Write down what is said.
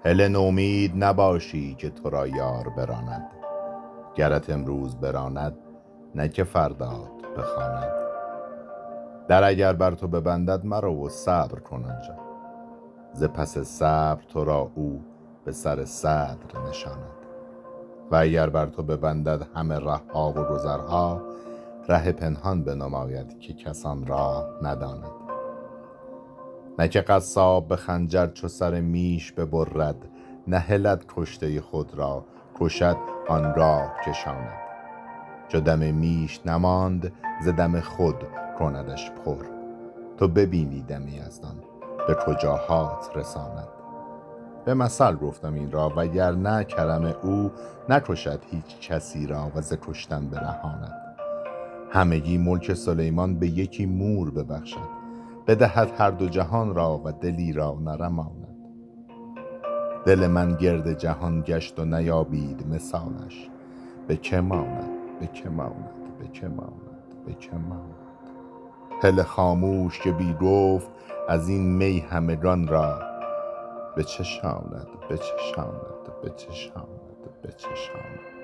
هله نومید نباشی که تو را یار براند. گرت امروز براند نه که فردات بخواند. در اگر بر تو ببندد مرو و صبر کن آنجا. ز پس صبر تو را او به سر صدر نشاند. و اگر بر تو ببندد همه رهها و گذرها، ره پنهان بنماید که کس آن راه نداند. نه که قصاب به خنجر چو سر میش ببرد، نهلد کشته خود را کشد آن راه کشاند. چو دم میش نماند ز دم خود کندش پر. تو ببینی دم یزدان به کجاهات رساند. به مثل گفتم این را وگرنه کرم او نکشد هیچ کسی را و ز کشتن برهاند. همگی ملک سلیمان به یکی مور ببخشد، بدهد هر دو جهان را و دلی را نرماند. دل من گرد جهان گشت و نیابید مثالش. به که ماند به که ماند به که ماند به که ماند. هله خاموش که بی گفت از این می همگان را بچشاند بچشاند بچشاند بچشاند.